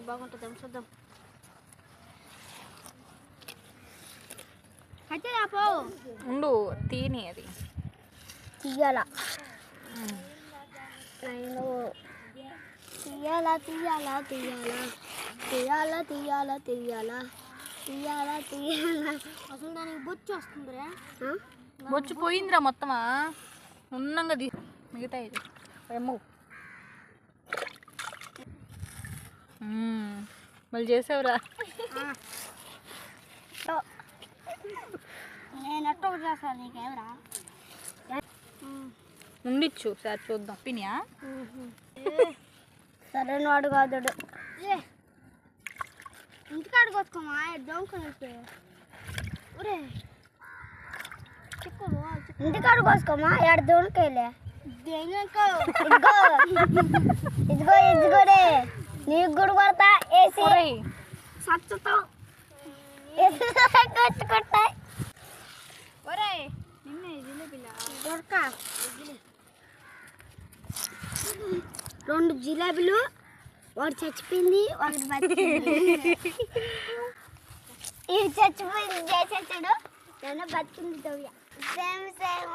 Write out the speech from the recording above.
ఇది బాగుంటుందేమో చూద్దాం. అయితే పో ఉండు తీని అది తీయాల నేను తీయాల తీయాల తీయాల తీయాల తీయాల తీయాల తీయాల తీయాల. అసలు దానికి బొచ్చు వస్తుందిరా. బొచ్చు పోయిందిరా మొత్తమా ఉన్నంగా మిగతా ఇది ఏమో మళ్ళీ చేసావురా. నేను ఎట్ట చేస్తాను నీకేమరా ఉండిచ్చు సార్ చూద్దాం పినియా. సరైన వాడు కాదు ఇంటికాడికి వచ్చుకోమా దొంగ ఇంటికాడికి వచ్చుకోమా ఎడ దొంగకాయలే ఇదిగో ఇదిగో ఇదిగోడే నీకు కూడా కొడతా వేసి సచ్చుతో కొట్టుకుంటాయి. ఒరే నిన్నే జిలేబీలా దొరక 2 జిలేబీలు వాడు చచ్చిపోయింది ఒకటి బతికింది. ఇవి చచ్చిపోయింది చేసేసాడు నేను బతికింది తవ్య సేమ్ సేమ్